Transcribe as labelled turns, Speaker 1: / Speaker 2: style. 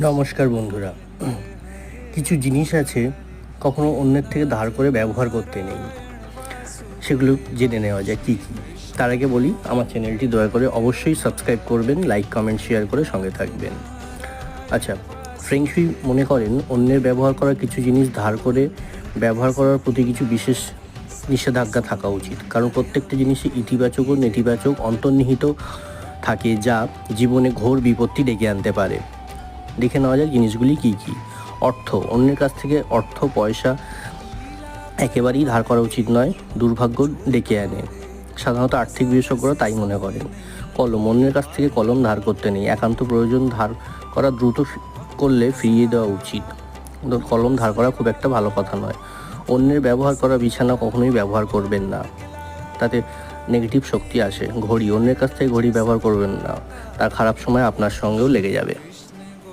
Speaker 1: নমস্কার বন্ধুরা। কিছু জিনিস আছে কখনো অন্যের থেকে ধার করে ব্যবহার করতে নেই, সেগুলো জেনে নেওয়া যায় কী কী। তার আগে বলি, আমার চ্যানেলটি দয়া করে অবশ্যই সাবস্ক্রাইব করবেন, লাইক কমেন্ট শেয়ার করে সঙ্গে থাকবেন। আচ্ছা, ফ্রেংশুই মনে করেন অন্যের ব্যবহার করা কিছু জিনিস ধার করে ব্যবহার করার প্রতি কিছু বিশেষ নিষেধাজ্ঞা থাকা উচিত, কারণ প্রত্যেকটা জিনিসই ইতিবাচক ও নেতিবাচক অন্তর্নিহিত থাকে, যা জীবনে ঘোর বিপত্তি ডেকে আনতে পারে। দেখে নেওয়া যাক জিনিসগুলি কী কী। অর্থ, অন্যের কাছ থেকে অর্থ পয়সা একেবারেই ধার করা উচিত নয়, দুর্ভাগ্য ডেকে আনে। সাধারণত আর্থিক বিশেষজ্ঞরা তাই মনে করেন। কলম, অন্যের কাছ থেকে কলম ধার করতে নেই, একান্ত প্রয়োজন ধার করা দ্রুত করলে ফিরিয়ে দেওয়া উচিত। কলম ধার করা খুব একটা ভালো কথা নয়। অন্যের ব্যবহার করা বিছানা কখনোই ব্যবহার করবেন না, তাতে নেগেটিভ শক্তি আসে। ঘড়ি, অন্যের কাছ থেকে ঘড়ি ব্যবহার করবেন না, তার খারাপ সময় আপনার সঙ্গেও লেগে যাবে।